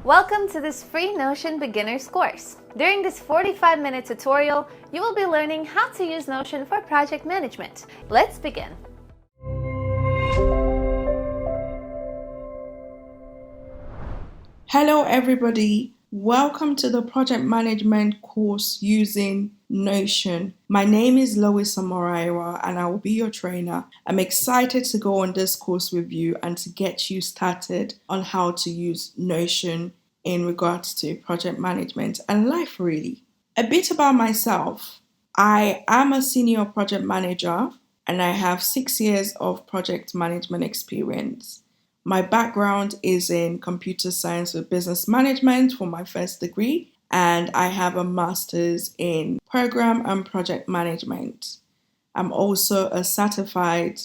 Welcome to this free Notion beginners course. During this 45-minute tutorial, you will be learning how to use Notion for project management. Let's begin. Hello everybody, welcome to the project management course using Notion. My name is Lois Amoraiwa and I will be your trainer. I'm excited to go on this course with you and to get you started on how to use Notion in regards to project management and life really. A bit about myself. I am a senior project manager and I have 6 years of project management experience. My background is in computer science with business management for my first degree, and I have a master's in program and project management. I'm also a certified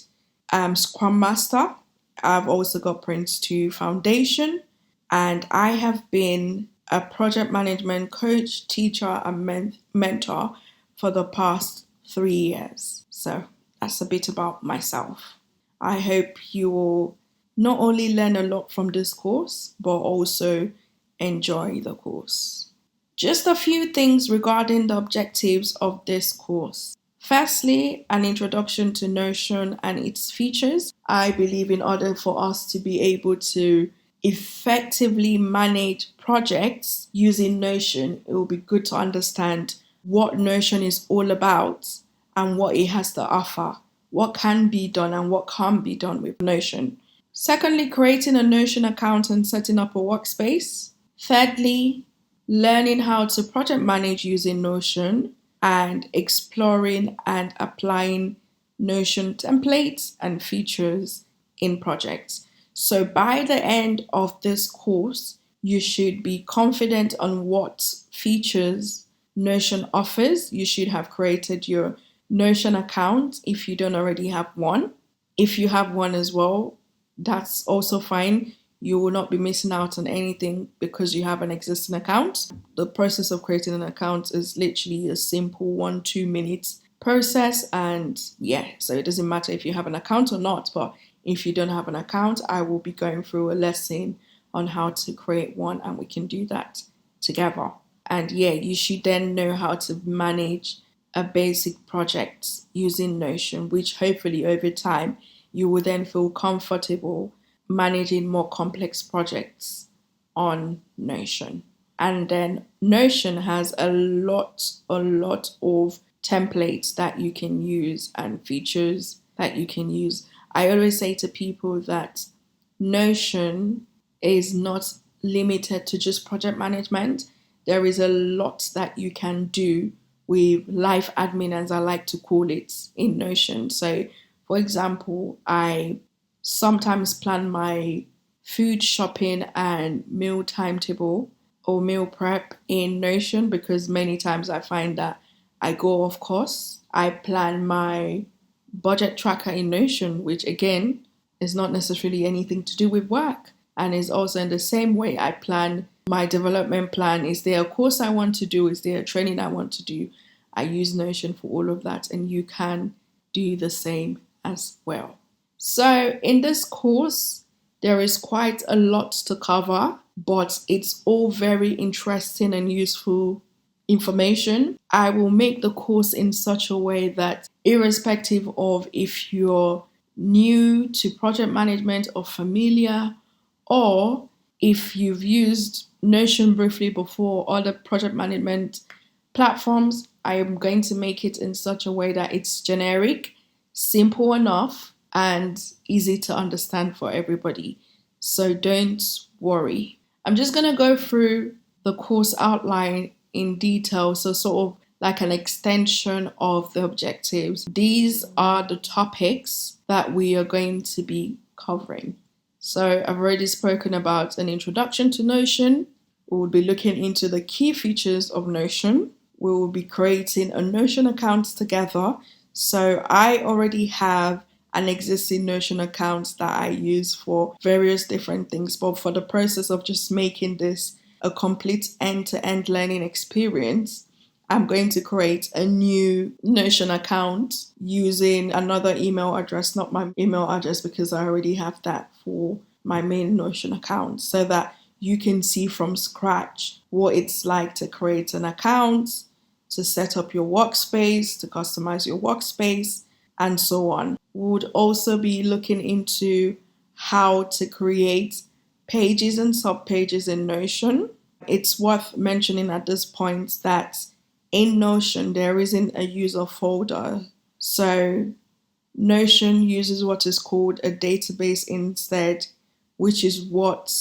Scrum Master. I've also got Prince 2 Foundation, and I have been a project management coach, teacher, and mentor for the past 3 years. So that's a bit about myself. I hope you will not only learn a lot from this course, but also enjoy the course. Just a few things regarding the objectives of this course. Firstly, an introduction to Notion and its features. I believe in order for us to be able to effectively manage projects using Notion, it will be good to understand what Notion is all about and what it has to offer, what can be done and what can't be done with Notion. Secondly, creating a Notion account and setting up a workspace. Thirdly, learning how to project manage using Notion and exploring and applying Notion templates and features in projects. So by the end of this course, you should be confident on what features Notion offers. You should have created your Notion account if you don't already have one. If you have one as well, that's also fine. You will not be missing out on anything because you have an existing account. The process of creating an account is literally a simple 1-2 minutes process, and so it doesn't matter if you have an account or not, but if you don't have an account, I will be going through a lesson on how to create one and we can do that together. And you should then know how to manage a basic project using Notion, which hopefully over time you will then feel comfortable managing more complex projects on Notion. And then Notion has a lot of templates that you can use and features that you can use. I always say to people that Notion is not limited to just project management. There is a lot that you can do with life admin, as I like to call it, in Notion. So for example, I sometimes plan my food shopping and meal timetable or meal prep in Notion because many times I find that I go off course. I plan my budget tracker in Notion, which again is not necessarily anything to do with work. And is also in the same way I plan my development plan. Is there a course I want to do? Is there a training I want to do? I use Notion for all of that, and you can do the same as well. So in this course, there is quite a lot to cover, but it's all very interesting and useful information. I will make the course in such a way that irrespective of if you're new to project management or familiar, or if you've used Notion briefly before or other project management platforms, I am going to make it in such a way that it's generic, simple enough, and easy to understand for everybody. So don't worry. I'm just going to go through the course outline in detail, so sort of like an extension of the objectives. These are the topics that we are going to be covering. So I've already spoken about an introduction to Notion. We will be looking into the key features of Notion. We will be creating a Notion account together. So I already have an existing Notion account that I use for various different things, but for the process of just making this a complete end-to-end learning experience, I'm going to create a new Notion account using another email address, not my email address because I already have that for my main Notion account, so that you can see from scratch what it's like to create an account, to set up your workspace, to customize your workspace, and so on. We would also be looking into how to create pages and subpages in Notion. It's worth mentioning at this point that in Notion there isn't a user folder. So Notion uses what is called a database instead, which is what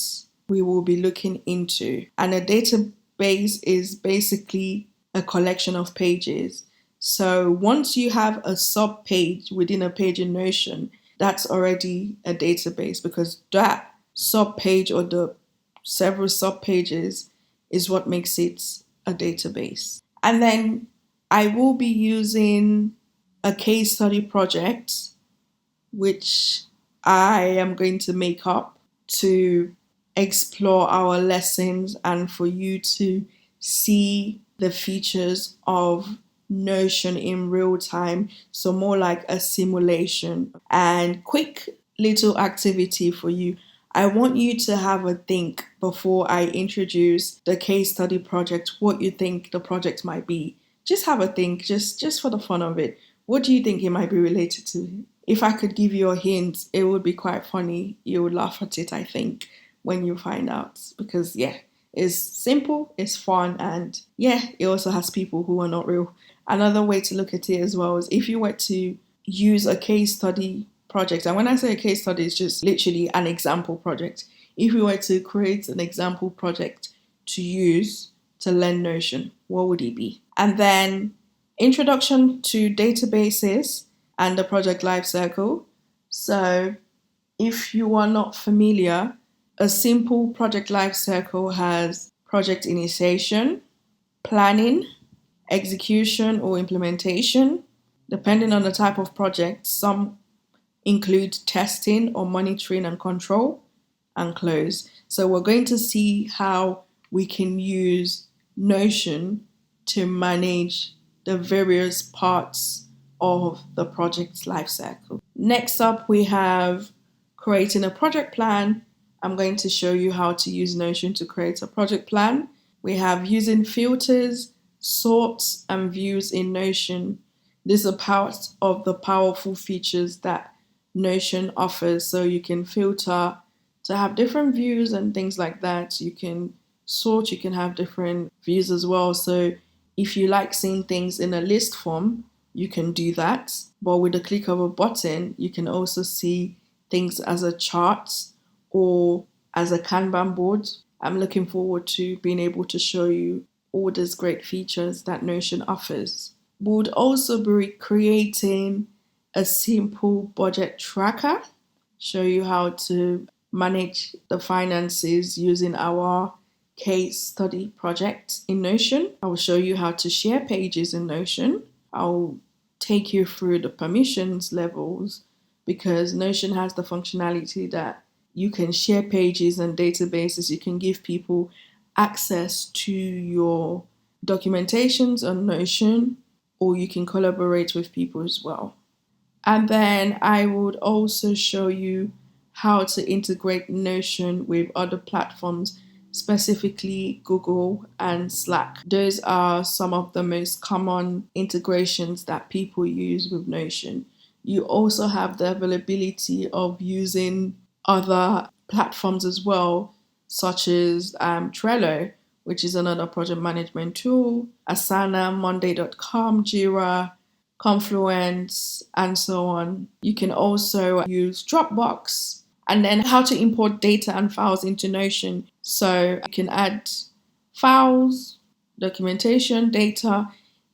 we will be looking into. And a database is basically a collection of pages. So once you have a sub page within a page in Notion, that's already a database, because that sub page or the several sub pages is what makes it a database. And then I will be using a case study project, which I am going to make up to explore our lessons and for you to see the features of Notion in real time. So more like a simulation. And quick little activity for you. I want you to have a think before I introduce the case study project, what you think the project might be. Just have a think, just for the fun of it. What do you think it might be related to? If I could give you a hint, it would be quite funny. You would laugh at it, I think, when you find out. Because, yeah, it's simple, it's fun, and yeah, it also has people who are not real. Another way to look at it as well is if you were to use a case study project, and when I say a case study, it's just literally an example project. If you were to create an example project to use to learn Notion, what would it be? And then introduction to databases and the project lifecycle. So if you are not familiar, a simple project lifecycle has project initiation, planning, execution or implementation. Depending on the type of project, some include testing or monitoring and control, and close. So we're going to see how we can use Notion to manage the various parts of the project's lifecycle. Next up, we have creating a project plan. I'm going to show you how to use Notion to create a project plan. We have using filters, sorts, and views in Notion. These are part of the powerful features that Notion offers. So you can filter to have different views and things like that. You can sort, you can have different views as well. So if you like seeing things in a list form, you can do that. But with the click of a button, you can also see things as a chart or as a Kanban board. I'm looking forward to being able to show you all these great features that Notion offers. We would also be creating a simple budget tracker, show you how to manage the finances using our case study project in Notion. I will show you how to share pages in Notion. I'll take you through the permissions levels, because Notion has the functionality that you can share pages and databases. You can give people access to your documentations on Notion, or you can collaborate with people as well. And then I would also show you how to integrate Notion with other platforms, specifically Google and Slack. Those are some of the most common integrations that people use with Notion. You also have the availability of using other platforms as well, such as Trello, which is another project management tool, Asana, Monday.com, Jira, Confluence, and so on. You can also use Dropbox, and then how to import data and files into Notion. So you can add files, documentation, data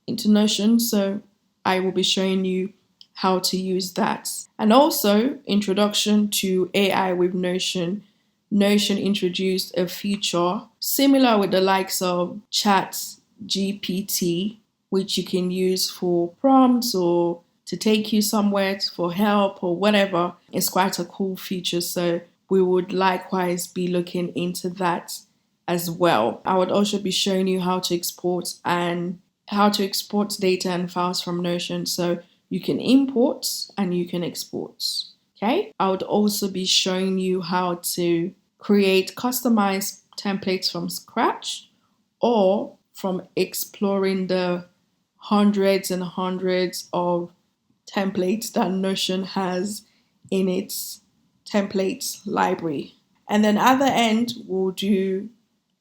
into Notion. So I will be showing you how to use that. And also introduction to AI with Notion. Notion introduced a feature similar with the likes of Chat GPT, which you can use for prompts or to take you somewhere for help or whatever. It's quite a cool feature. So we would likewise be looking into that as well. I would also be showing you how to export data and files from Notion. So you can import and you can export. Okay. I would also be showing you how to create customized templates from scratch or from exploring the hundreds and hundreds of templates that Notion has in its templates library. And then at the end, we'll do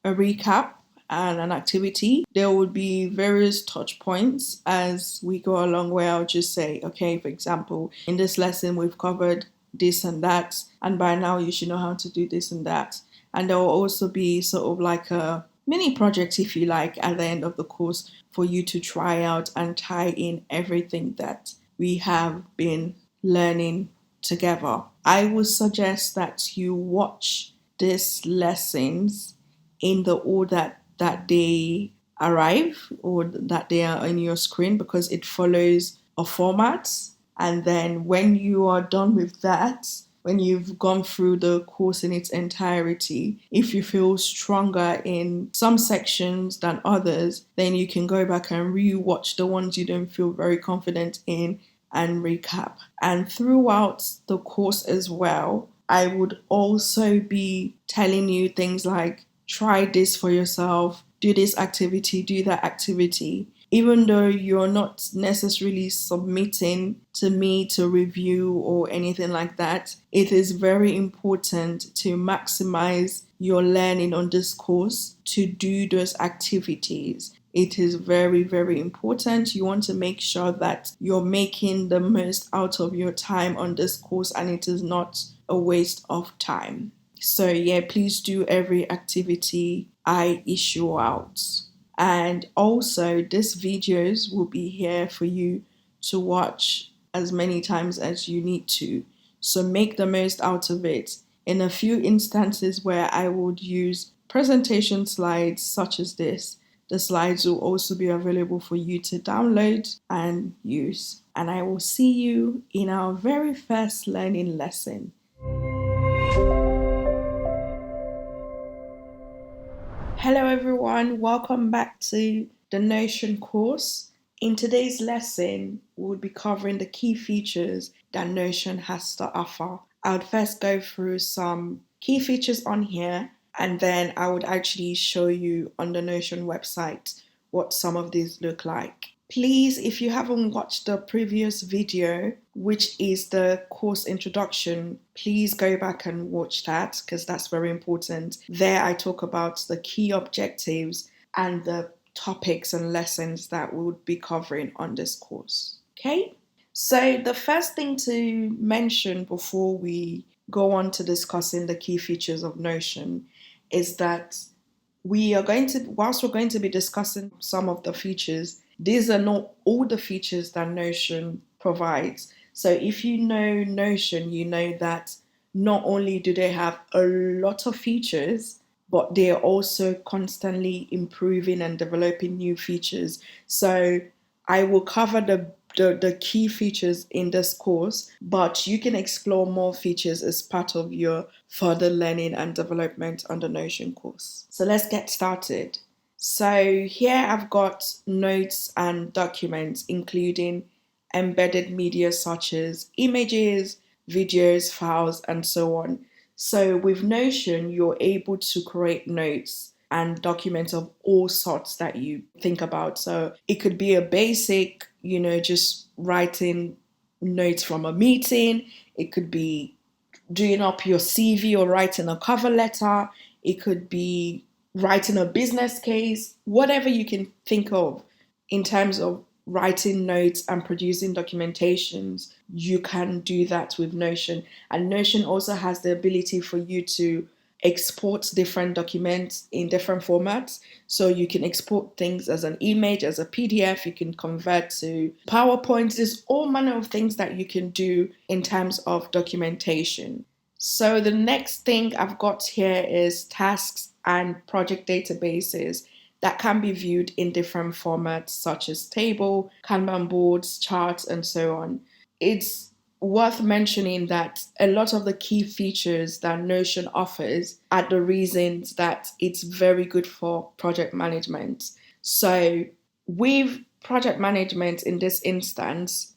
a recap and an activity. There would be various touch points as we go along where I'll just say, okay, for example, in this lesson, we've covered this and that, and by now you should know how to do this and that. And there will also be sort of like a mini project, if you like, at the end of the course for you to try out and tie in everything that we have been learning together. I would suggest that you watch these lessons in the order that they arrive or that they are on your screen, because it follows a format. And then when you are done with that, when you've gone through the course in its entirety, if you feel stronger in some sections than others, then you can go back and re-watch the ones you don't feel very confident in and recap. And throughout the course as well, I would also be telling you things like, try this for yourself, do this activity, do that activity. Even though you're not necessarily submitting to me to review or anything like that, it is very important to maximize your learning on this course to do those activities. It is very, very important. You want to make sure that you're making the most out of your time on this course and it is not a waste of time. So yeah, please do every activity I issue out. And also, these videos will be here for you to watch as many times as you need to. So make the most out of it. In a few instances where I would use presentation slides such as this, the slides will also be available for you to download and use. And I will see you in our very first learning lesson. Hello everyone, welcome back to the Notion course. In today's lesson, we'll be covering the key features that Notion has to offer. I would first go through some key features on here, and then I would actually show you on the Notion website what some of these look like. Please, if you haven't watched the previous video, which is the course introduction, please go back and watch that because that's very important. There I talk about the key objectives and the topics and lessons that we would be covering on this course. Okay? So the first thing to mention before we go on to discussing the key features of Notion is that whilst we're going to be discussing some of the features, these are not all the features that Notion provides. So if you know Notion, you know that not only do they have a lot of features, but they are also constantly improving and developing new features. So I will cover the key features in this course, but you can explore more features as part of your further learning and development on the Notion course. So let's get started. So here I've got notes and documents, including embedded media such as images, videos, files, and so on. So with Notion, you're able to create notes and documents of all sorts that you think about. So it could be a basic, just writing notes from a meeting. It could be doing up your CV or writing a cover letter. It could be writing a business case, whatever you can think of in terms of writing notes and producing documentations, you can do that with Notion. And Notion also has the ability for you to export different documents in different formats. So you can export things as an image, as a PDF, you can convert to PowerPoint. There's all manner of things that you can do in terms of documentation. So the next thing I've got here is tasks and project databases that can be viewed in different formats such as table, Kanban boards, charts, and so on. It's worth mentioning that a lot of the key features that Notion offers are the reasons that it's very good for project management. So with project management in this instance,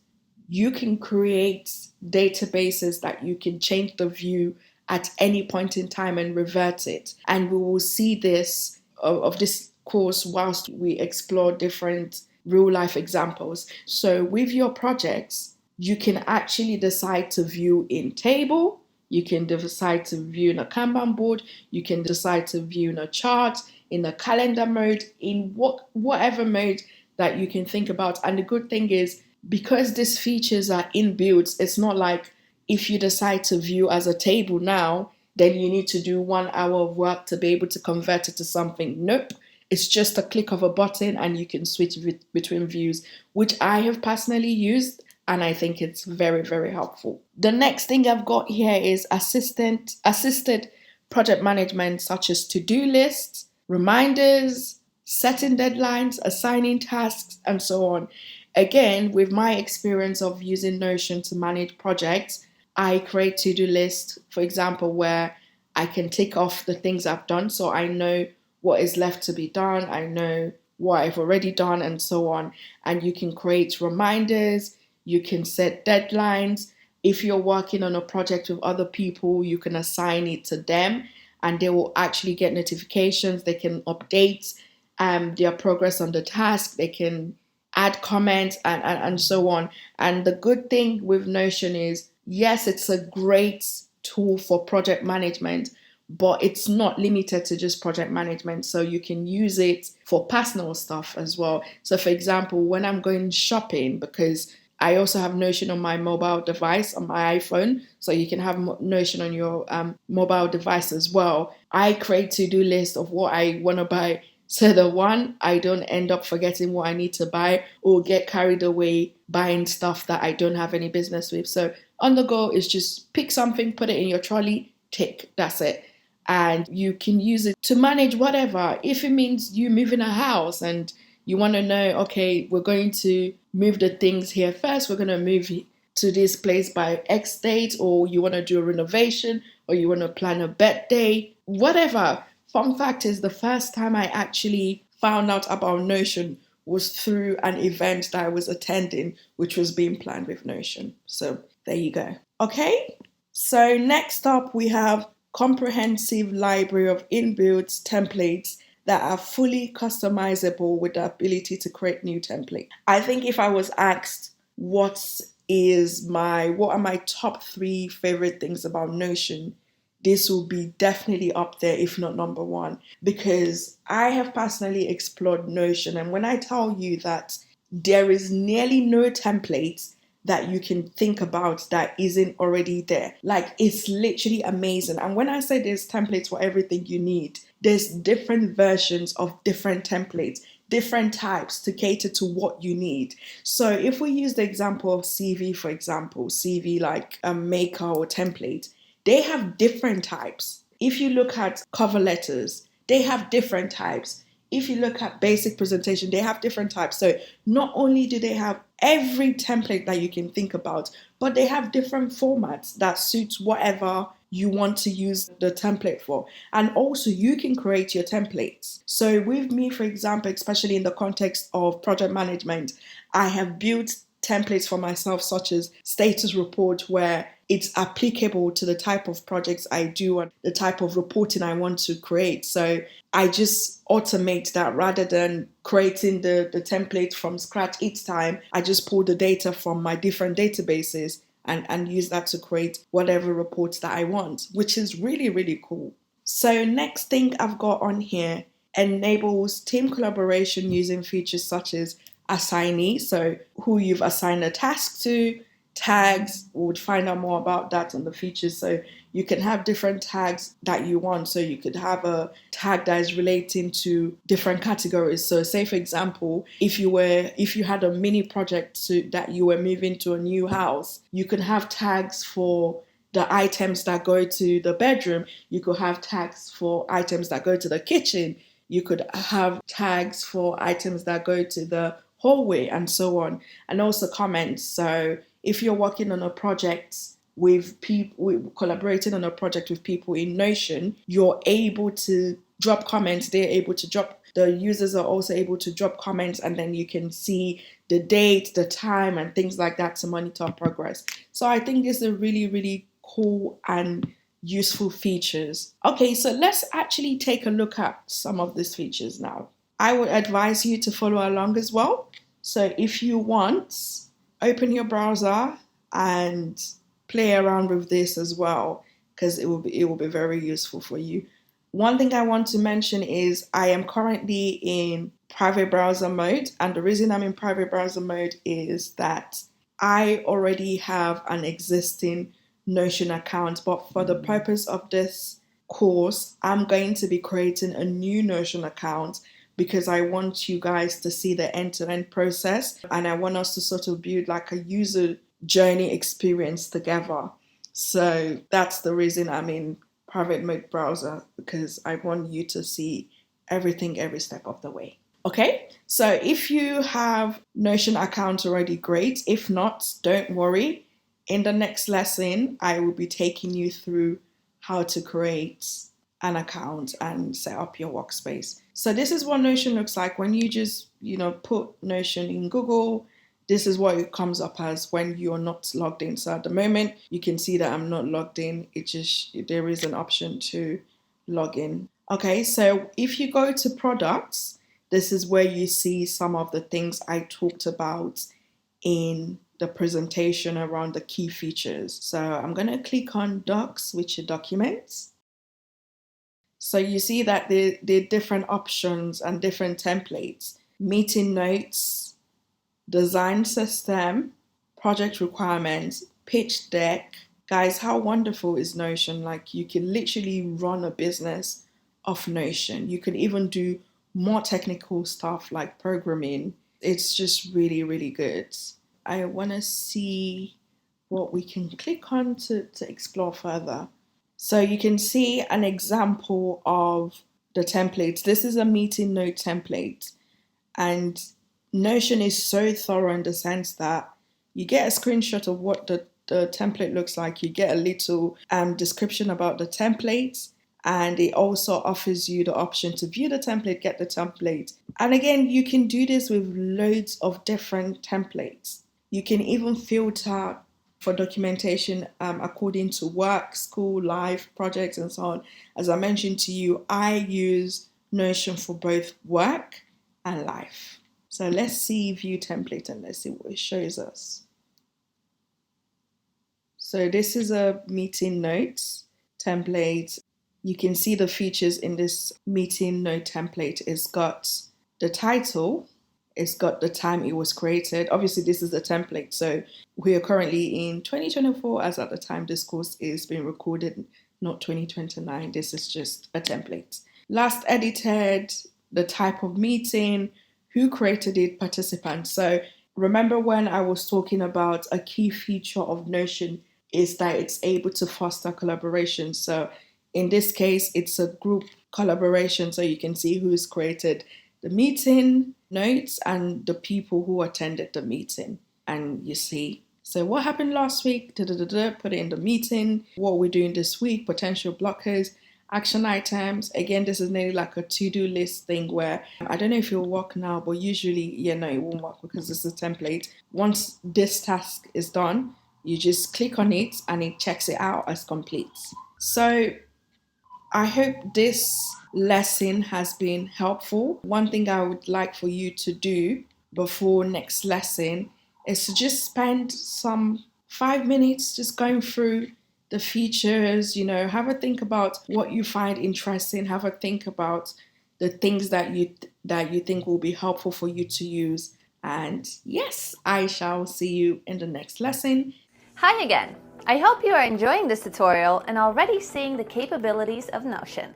you can create databases that you can change the view at any point in time and revert it. And we will see this of this course whilst we explore different real life examples. So with your projects, you can actually decide to view in table, you can decide to view in a Kanban board, you can decide to view in a chart, in a calendar mode, in whatever mode that you can think about. And the good thing is, because these features are inbuilt, it's not like if you decide to view as a table now, then you need to do 1 hour of work to be able to convert it to something. Nope. It's just a click of a button and you can switch between views, which I have personally used and I think it's very, very helpful. The next thing I've got here is assisted project management, such as to-do lists, reminders, setting deadlines, assigning tasks, and so on. Again, with my experience of using Notion to manage projects, I create to-do lists, for example, where I can tick off the things I've done so I know what is left to be done, I know what I've already done, and so on. And you can create reminders, you can set deadlines. If you're working on a project with other people, you can assign it to them and they will actually get notifications. They can update their progress on the task. They can add comments and so on. And the good thing with Notion is, yes, it's a great tool for project management, but it's not limited to just project management. So you can use it for personal stuff as well. So for example, when I'm going shopping, because I also have Notion on my mobile device, on my iPhone, so you can have Notion on your mobile device as well. I create to-do list of what I want to buy, so the one, I don't end up forgetting what I need to buy or get carried away buying stuff that I don't have any business with. So on the go is just pick something, put it in your trolley, tick, that's it. And you can use it to manage whatever. If it means you move in a house and you want to know, okay, we're going to move the things here first, we're going to move to this place by X date, or you want to do a renovation, or you want to plan a birthday, whatever. Fun fact is, the first time I actually found out about Notion was through an event that I was attending, which was being planned with Notion. So there you go. Okay, so next up we have comprehensive library of inbuilt templates that are fully customizable with the ability to create new templates. I think if I was asked what are my top 3 favorite things about Notion, this will be definitely up there, if not number 1, because I have personally explored Notion. And when I tell you that there is nearly no templates that you can think about that isn't already there, like, it's literally amazing. And when I say there's templates for everything you need, there's different versions of different templates, different types to cater to what you need. So if we use the example of CV, for example, CV like a maker or template, they have different types. If you look at cover letters, they have different types. If you look at basic presentation, they have different types. So not only do they have every template that you can think about, but they have different formats that suits whatever you want to use the template for. And also you can create your templates. So with me, for example, especially in the context of project management, I have built templates for myself, such as status report, where it's applicable to the type of projects I do and the type of reporting I want to create. So I just automate that rather than creating the template from scratch each time. I just pull the data from my different databases and use that to create whatever reports that I want, which is really, really cool. So next thing I've got on here enables team collaboration using features such as assignee, so who you've assigned a task to, tags. We would find out more about that on the features. So you can have different tags that you want. So you could have a tag that is relating to different categories. So say, for example, if you had a mini project that you were moving to a new house, you could have tags for the items that go to the bedroom. You could have tags for items that go to the kitchen. You could have tags for items that go to the hallway and so on. And also comments. So if you're working on a project with people, collaborating on a project with people in Notion, you're able to drop comments. The users are also able to drop comments, and then you can see the date, the time, and things like that to monitor progress. So I think it's a really, really cool and useful features. Okay, so let's actually take a look at some of these features now. I would advise you to follow along as well. So if you want, open your browser and play around with this as well, because it will be very useful for you. One thing I want to mention is I am currently in private browser mode, and the reason I'm in private browser mode is that I already have an existing Notion account, but for the purpose of this course, I'm going to be creating a new Notion account because I want you guys to see the end-to-end process, and I want us to sort of build like a user journey experience together. So that's the reason I'm in private mode browser, because I want you to see everything every step of the way. Okay, so if you have Notion account already, great. If not, don't worry. In the next lesson, I will be taking you through how to create an account and set up your workspace. So this is what Notion looks like when you just, put Notion in Google. This is what it comes up as when you're not logged in. So at the moment, you can see that I'm not logged in. There is an option to log in. Okay, so if you go to products, this is where you see some of the things I talked about in the presentation around the key features. So I'm going to click on docs, which are documents. So you see that there are different options and different templates: meeting notes, design system, project requirements, pitch deck. Guys, how wonderful is Notion? Like, you can literally run a business off Notion. You can even do more technical stuff like programming. It's just really, really good. I want to see what we can click on to explore further. So you can see an example of the templates. This is a meeting note template, and Notion is so thorough in the sense that you get a screenshot of what the template looks like. You get a little description about the template, and it also offers you the option to view the template, get the template. And again, you can do this with loads of different templates. You can even filter for documentation according to work, school, life, projects, and so on. As I mentioned to you, I use Notion for both work and life. So let's see view template and let's see what it shows us. So this is a meeting notes template. You can see the features in this meeting note template. It's got the title, it's got the time it was created. Obviously, this is a template, so we are currently in 2024 as at the time this course is being recorded, not 2029. This is just a template. Last edited, the type of meeting, who created it, participants. So remember when I was talking about a key feature of Notion is that it's able to foster collaboration. So in this case, it's a group collaboration. So you can see who's created the meeting notes and the people who attended the meeting. And you see, so what happened last week, put it in the meeting, what we're doing this week, potential blockers, action items. Again, this is nearly like a to-do list thing where I don't know if it'll work now, but usually, it won't work because this is a template. Once this task is done, you just click on it and it checks it out as complete. So I hope this lesson has been helpful. One thing I would like for you to do before next lesson is to just spend some 5 minutes just going through the features, have a think about what you find interesting, have a think about the things that you think will be helpful for you to use. And yes, I shall see you in the next lesson. Hi again! I hope you are enjoying this tutorial and already seeing the capabilities of Notion.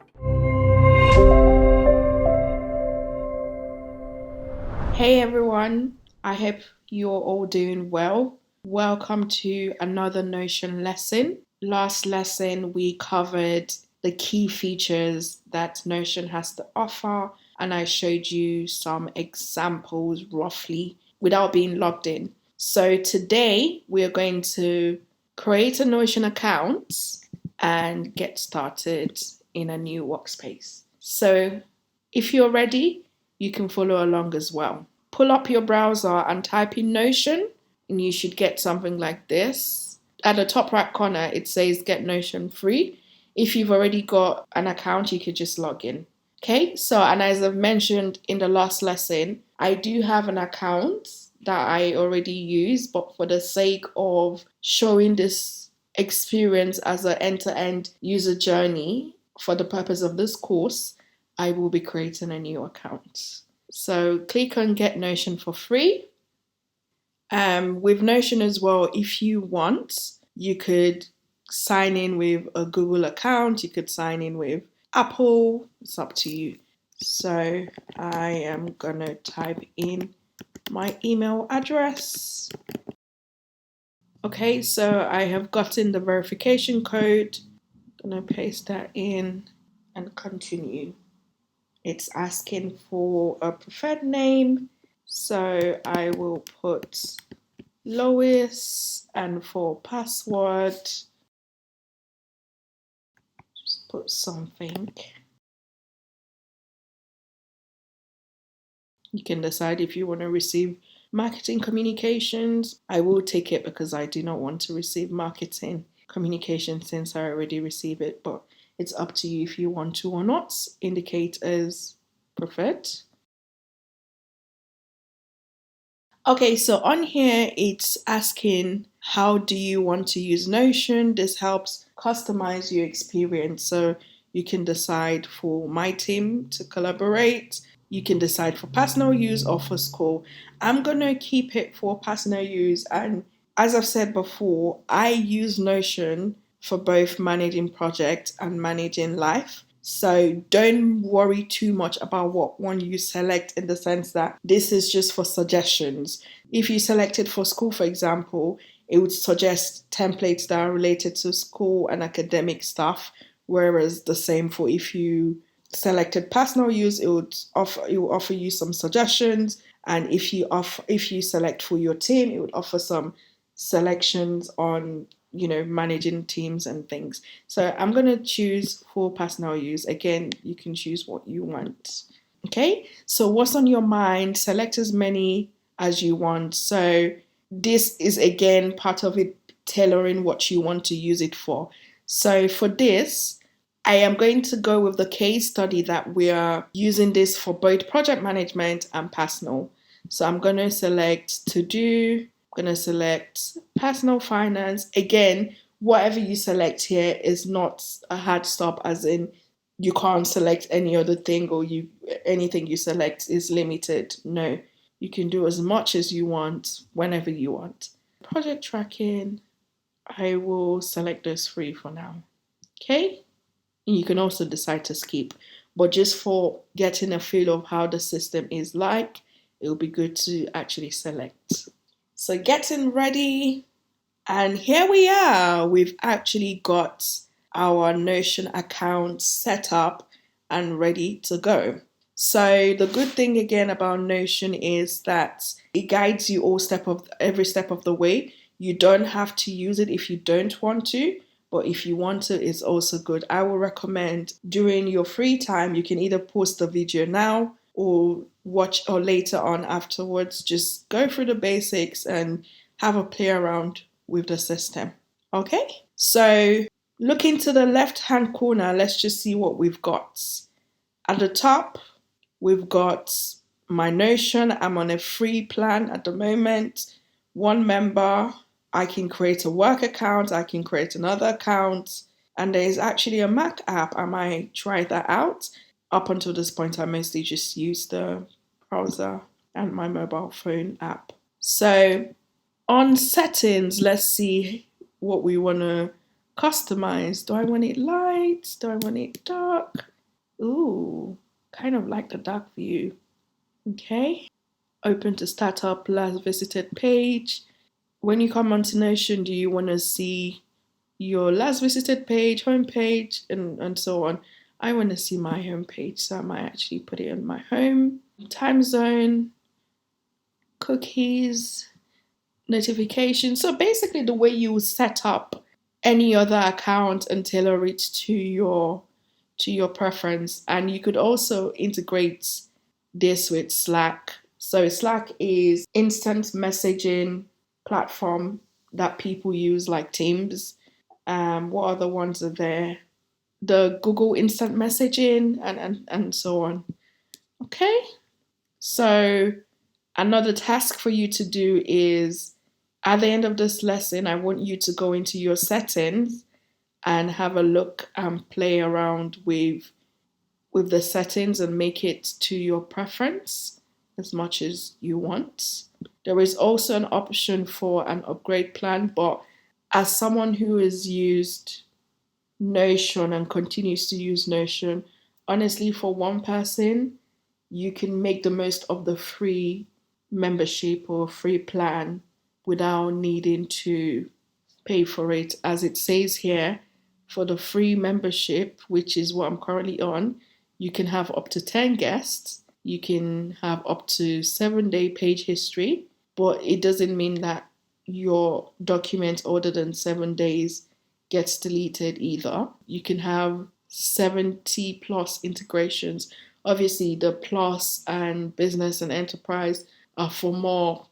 Hey everyone, I hope you're all doing well. Welcome to another Notion lesson. Last lesson we covered the key features that Notion has to offer, and I showed you some examples roughly without being logged in. So today we are going to create a Notion account and get started in a new workspace. So if you're ready, you can follow along as well. Pull up your browser and type in Notion, and you should get something like this. At the top right corner, it says Get Notion Free. If you've already got an account, you could just log in. Okay, so and as I've mentioned in the last lesson, I do have an account that I already use, but for the sake of showing this experience as an end-to-end user journey for the purpose of this course, I will be creating a new account. So click on Get Notion for free. With Notion as well, if you want, you could sign in with a Google account, you could sign in with Apple, it's up to you. So I am gonna type in my email address. Okay, so I have gotten the verification code. I'm gonna paste that in and continue. It's asking for a preferred name, so I will put Lois, and for password, just put something. You can decide if you want to receive marketing communications. I will take it because I do not want to receive marketing communication since I already receive it, but it's up to you if you want to or not. Indicate as preferred. Okay, so on here it's asking how do you want to use Notion. This helps customize your experience. So you can decide for my team to collaborate. You can decide for personal use or for school. I'm going to keep it for personal use. And as I've said before, I use Notion for both managing projects and managing life. So don't worry too much about what one you select in the sense that this is just for suggestions. If you select it for school, for example, it would suggest templates that are related to school and academic stuff, whereas the same for if you selected personal use, it will offer you some suggestions, and if you select for your team, it would offer some selections on managing teams and things. So I'm going to choose for personal use. Again, you can choose what you want. Okay, so what's on your mind? Select as many as you want. So this is again part of it, tailoring what you want to use it for. So for this, I am going to go with the case study that we are using this for both project management and personal. So I'm going to select to do, I'm going to select personal finance. Again, whatever you select here is not a hard stop, as in you can't select any other thing, or anything you select is limited. No, you can do as much as you want whenever you want. Project tracking, I will select those three for now. Okay, you can also decide to skip, but just for getting a feel of how the system is like, it will be good to actually select. So getting ready, and here we are. We've actually got our Notion account set up and ready to go. So the good thing again about Notion is that it guides you every step of the way. You don't have to use it if you don't want to, but if you want to, it's also good. I will recommend during your free time, you can either pause the video now or watch or later on afterwards. Just go through the basics and have a play around with the system. Okay, so looking to the left hand corner, let's just see what we've got. At the top, we've got my Notion. I'm on a free plan at the moment. One member, I can create a work account, I can create another account, and there's actually a Mac app. I might try that out. Up until this point, I mostly just use the browser and my mobile phone app. So on settings, let's see what we want to customize. Do I want it light? Do I want it dark? Ooh, kind of like the dark view. Okay. Open to startup, last visited page. When you come onto Notion, do you want to see your last visited page, home page, and so on? I want to see my home page, so I might actually put it on my home. Time zone, cookies, notifications. So basically the way you set up any other account and tailor it to your preference. And you could also integrate this with Slack. So Slack is instant messaging platform that people use like Teams. What other ones are there? the Google Instant Messaging, and so on. Okay, so another task for you to do is at the end of this lesson, I want you to go into your settings and have a look and play around with the settings and make it to your preference as much as you want. There is also an option for an upgrade plan, but as someone who has used Notion and continues to use Notion, honestly, for one person, you can make the most of the free membership or free plan without needing to pay for it. As it says here, for the free membership, which is what I'm currently on, you can have up to 10 guests, you can have up to 7-day page history, but it doesn't mean that your document older than 7 days gets deleted either. You can have 70 plus integrations. Obviously, the plus and business and enterprise are for more,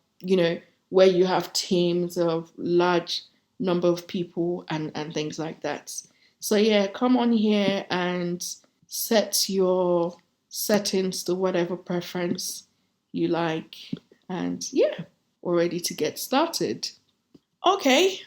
where you have teams of large number of people and things like that. So yeah, come on here and set your settings to whatever preference you like. And yeah, we're ready to get started. Okay,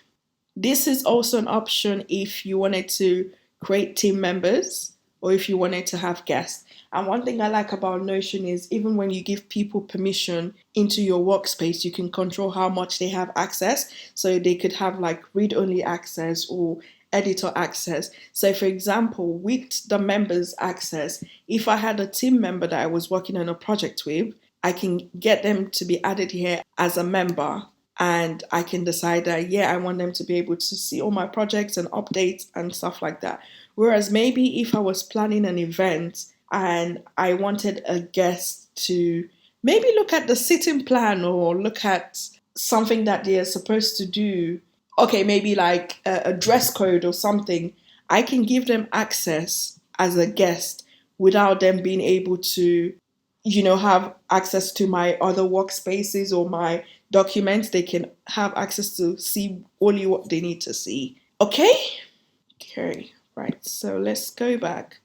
this is also an option if you wanted to create team members or if you wanted to have guests. And one thing I like about Notion is even when you give people permission into your workspace, you can control how much they have access. So they could have like read only access or editor access. So, for example, with the members access, if I had a team member that I was working on a project with, I can get them to be added here as a member, and I can decide that, yeah, I want them to be able to see all my projects and updates and stuff like that. Whereas maybe if I was planning an event and I wanted a guest to maybe look at the sitting plan or look at something that they are supposed to do, okay, maybe like a dress code or something, I can give them access as a guest without them being able to, have access to my other workspaces or my documents. They can have access to see only what they need to see. Okay? Okay, right. So let's go back.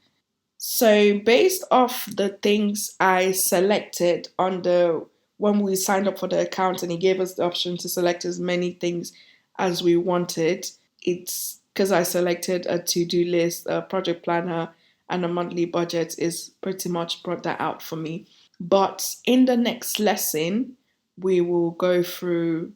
So based off the things I selected on the when we signed up for the account and he gave us the option to select as many things as we wanted, it's because I selected a to-do list, a project planner, and a monthly budget is pretty much brought that out for me. But in the next lesson, we will go through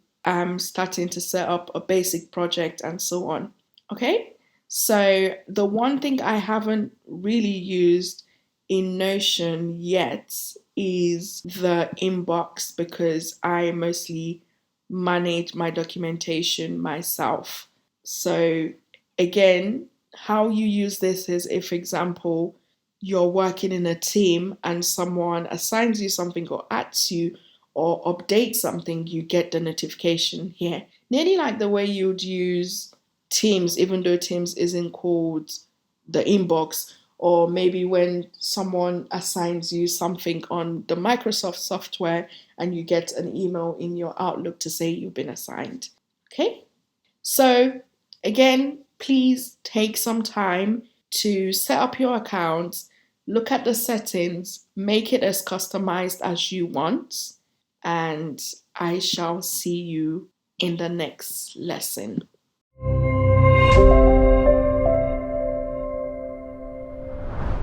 starting to set up a basic project and so on. Okay? So the one thing I haven't really used in Notion yet is the inbox because I mostly manage my documentation myself. So again, how you use this is if, for example, you're working in a team and someone assigns you something or adds you or updates something, you get the notification here. Nearly like the way you'd use Teams, even though Teams isn't called the inbox, or maybe when someone assigns you something on the Microsoft software and you get an email in your Outlook to say you've been assigned. Okay? So, again, please take some time to set up your account, look at the settings, make it as customized as you want, and I shall see you in the next lesson.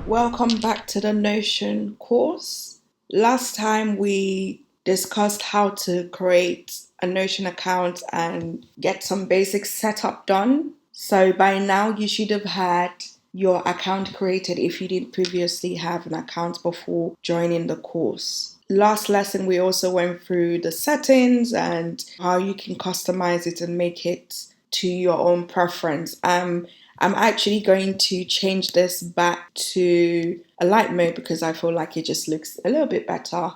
Welcome back to the Notion course. Last time we discussed how to create a Notion account and get some basic setup done. So by now you should have had your account created if you didn't previously have an account before joining the course. Last lesson we also went through the settings and how you can customize it and make it to your own preference. I'm actually going to change this back to a light mode because I feel like it just looks a little bit better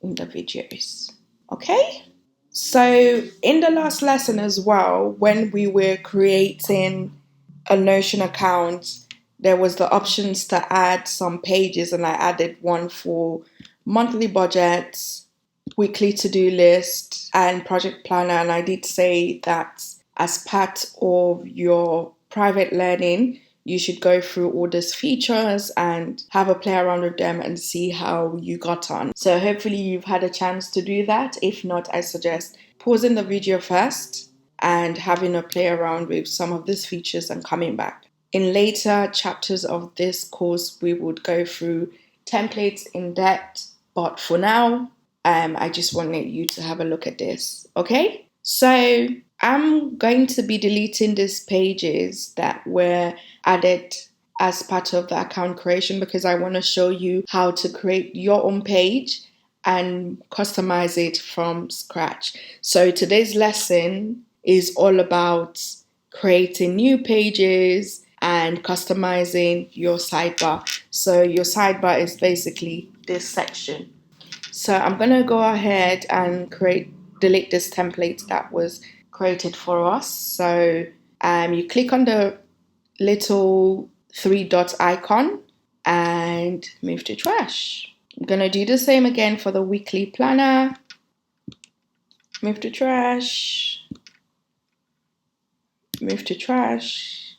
in the videos. Okay? So in the last lesson as well, when we were creating a Notion account, there was the options to add some pages and I added one for monthly budgets, weekly to-do list, and project planner. And I did say that as part of your private learning, you should go through all these features and have a play around with them and see how you got on. So hopefully you've had a chance to do that. If not, I suggest pausing the video first and having a play around with some of these features and coming back. In later chapters of this course, we would go through templates in depth, but for now, I just wanted you to have a look at this, okay? So I'm going to be deleting these pages that were added as part of the account creation because I want to show you how to create your own page and customize it from scratch. So today's lesson is all about creating new pages and customizing your sidebar. So your sidebar is basically this section. So I'm going to go ahead and delete this template that was created for us. So you click on the little 3 dot icon and move to trash. I'm going to do the same again for the weekly planner. Move to trash. Move to trash.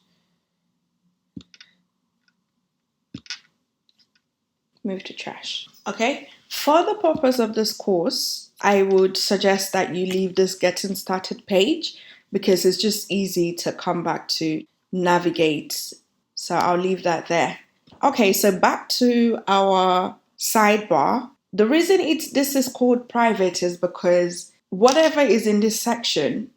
Move to trash. Okay, for the purpose of this course, I would suggest that you leave this getting started page because it's just easy to come back to navigate. So I'll leave that there. Okay, so back to our sidebar. The reason this is called private is because whatever is in this section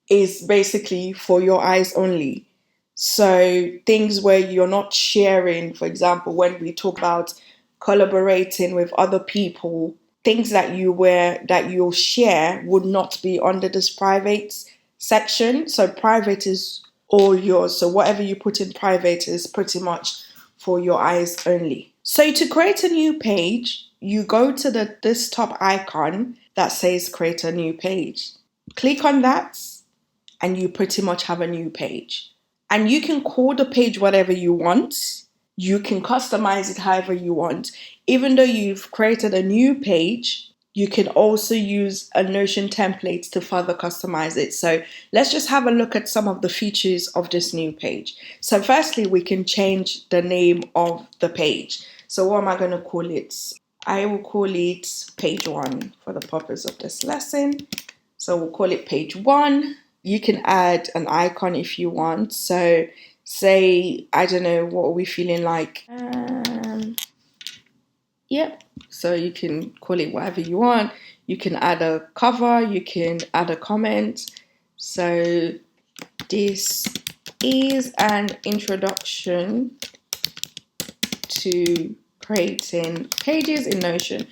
is basically for your eyes only. So things where you're not sharing, for example, when we talk about collaborating with other people, things that you'll share would not be under this private section. So private is all yours. So whatever you put in private is pretty much for your eyes only. So to create a new page, you go to this top icon that says create a new page. Click on that and you pretty much have a new page. And you can call the page whatever you want. You can customize it however you want. Even though you've created a new page, you can also use a Notion template to further customize it. So let's just have a look at some of the features of this new page. So firstly, we can change the name of the page. So what am I going to call it? I will call it page 1 for the purpose of this lesson. So we'll call it page 1. You can add an icon if you want. So say, I don't know, what are we feeling like? Yep. So you can call it whatever you want. You can add a cover. You can add a comment. So this is an introduction to creating pages in Notion.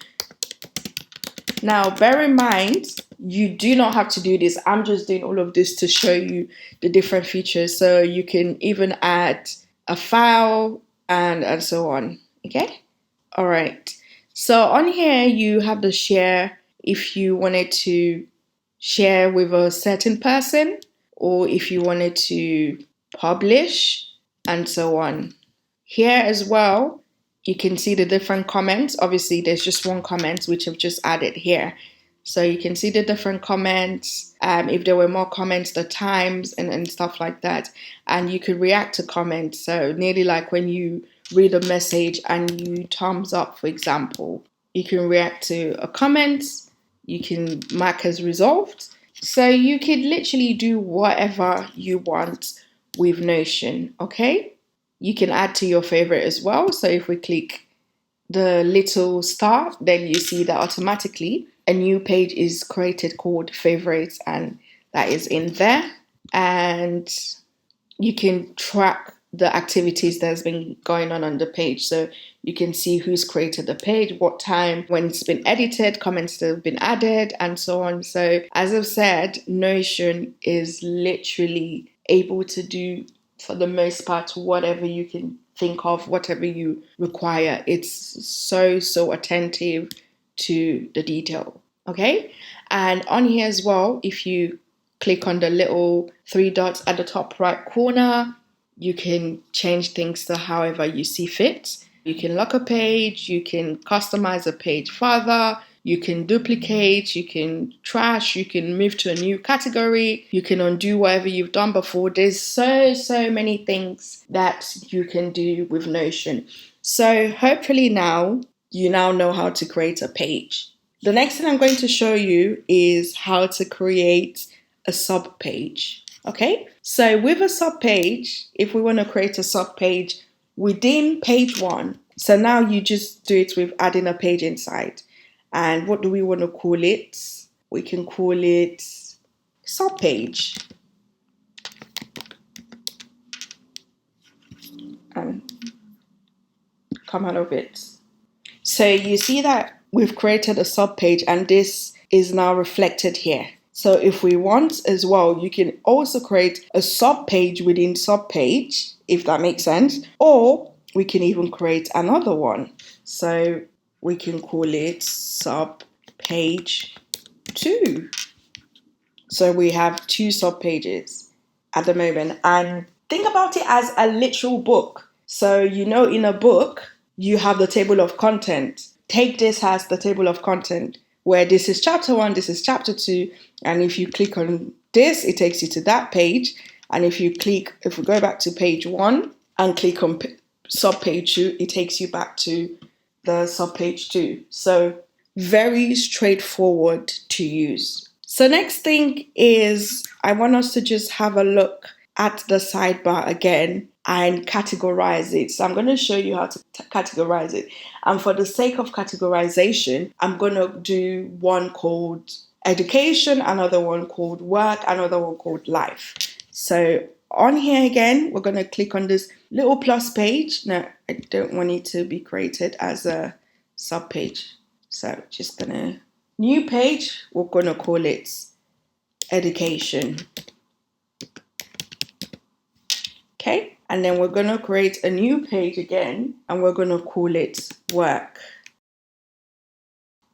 Now, bear in mind, you do not have to do this. I'm just doing all of this to show you the different features. So you can even add a file and so on. Okay? All right. So on here, you have the share if you wanted to share with a certain person or if you wanted to publish and so on. Here as well, you can see the different comments. Obviously, there's just one comment which I've just added here. So you can see the different comments, if there were more comments, the times and stuff like that. And you could react to comments. So nearly like when you read a message and you thumbs up, for example, you can react to a comment, you can mark as resolved. So you could literally do whatever you want with Notion, okay? You can add to your favorite as well. So if we click the little star, then you see that automatically a new page is created called favorites, and that is in there. And you can track the activities that's been going on the page. So you can see who's created the page, what time, when it's been edited, comments that have been added, and so on. So as I've said, Notion is literally able to do, for the most part, whatever you can think of, whatever you require. It's so attentive to the detail. Okay? And on here as well, if you click on the little 3 dots at the top right corner, you can change things to however you see fit. You can lock a page, you can customize a page further, you can duplicate, you can trash, you can move to a new category, you can undo whatever you've done before. There's so many things that you can do with Notion. So hopefully you now know how to create a page. The next thing I'm going to show you is how to create a sub page. Okay, so with a sub page, if we want to create a sub page within page 1, so now you just do it with adding a page inside. And what do we want to call it? We can call it sub page. And come out of it. So you see that we've created a sub page and this is now reflected here. So if we want as well, you can also create a sub page within sub page, if that makes sense, or we can even create another one. So we can call it sub page 2. So we have 2 sub pages at the moment. And think about it as a literal book. So in a book, you have the table of content. Take this as the table of content, where this is chapter 1, this is chapter 2, and if you click on this, it takes you to that page. And if we go back to page 1 and click on sub page 2, it takes you back to the sub page 2. So very straightforward to use. So next thing is I want us to just have a look at the sidebar again and categorize it. So I'm going to show you how to categorize it. And for the sake of categorization, I'm going to do one called education, another one called work, another one called life. So on here again, we're going to click on this little plus page. No, I don't want it to be created as a sub page. So just gonna new page, we're going to call it education. Okay, and then we're going to create a new page again and we're going to call it work.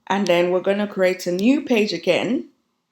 And then we're going to create a new page again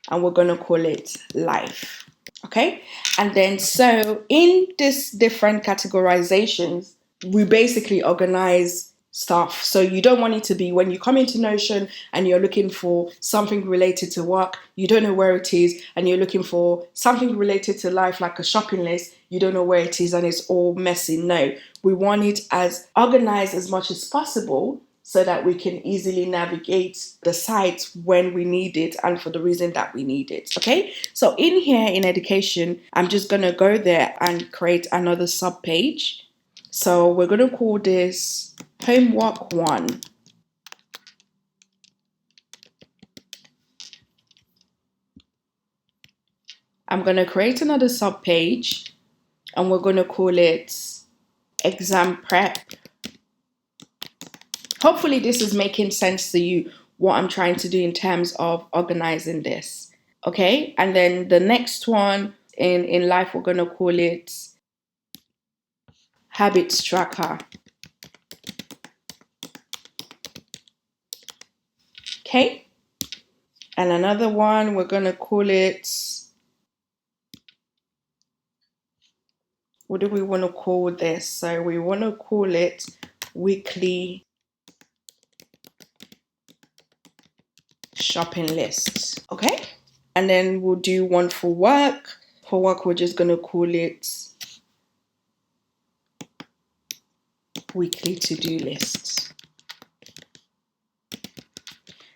and we're going to call it life. Okay, and then so in this different categorizations, we basically organize stuff. So you don't want it to be when you come into Notion and you're looking for something related to work, you don't know where it is, and you're looking for something related to life like a shopping list, you don't know where it is and it's all messy. No, we want it as organized as much as possible so that we can easily navigate the site when we need it and for the reason that we need it. Okay, so in here in education, I'm just going to go there and create another sub page. So we're going to call this homework 1. I'm going to create another sub page and we're going to call it exam prep. Hopefully this is making sense to you, what I'm trying to do in terms of organizing this. Okay, and then the next one in life, we're going to call it habits tracker. Okay, and another one, we're going to call it, what do we want to call this? So we want to call it weekly shopping list. Okay, and then we'll do one for work. For work, we're just going to call it weekly to-do list.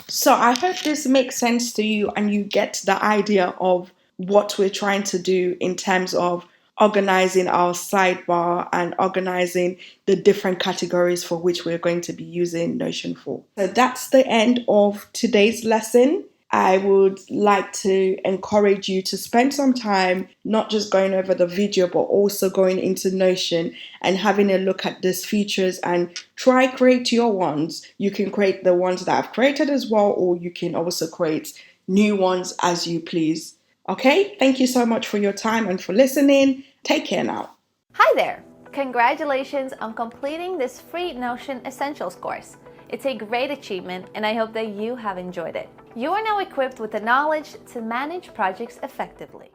So I hope this makes sense to you and you get the idea of what we're trying to do in terms of organizing our sidebar and organizing the different categories for which we're going to be using Notion for. So that's the end of today's lesson. I would like to encourage you to spend some time not just going over the video, but also going into Notion and having a look at these features and try create your ones. You can create the ones that I've created as well, or you can also create new ones as you please. Okay, thank you so much for your time and for listening. Take care now. Hi there! Congratulations on completing this free Notion Essentials course. It's a great achievement and I hope that you have enjoyed it. You are now equipped with the knowledge to manage projects effectively.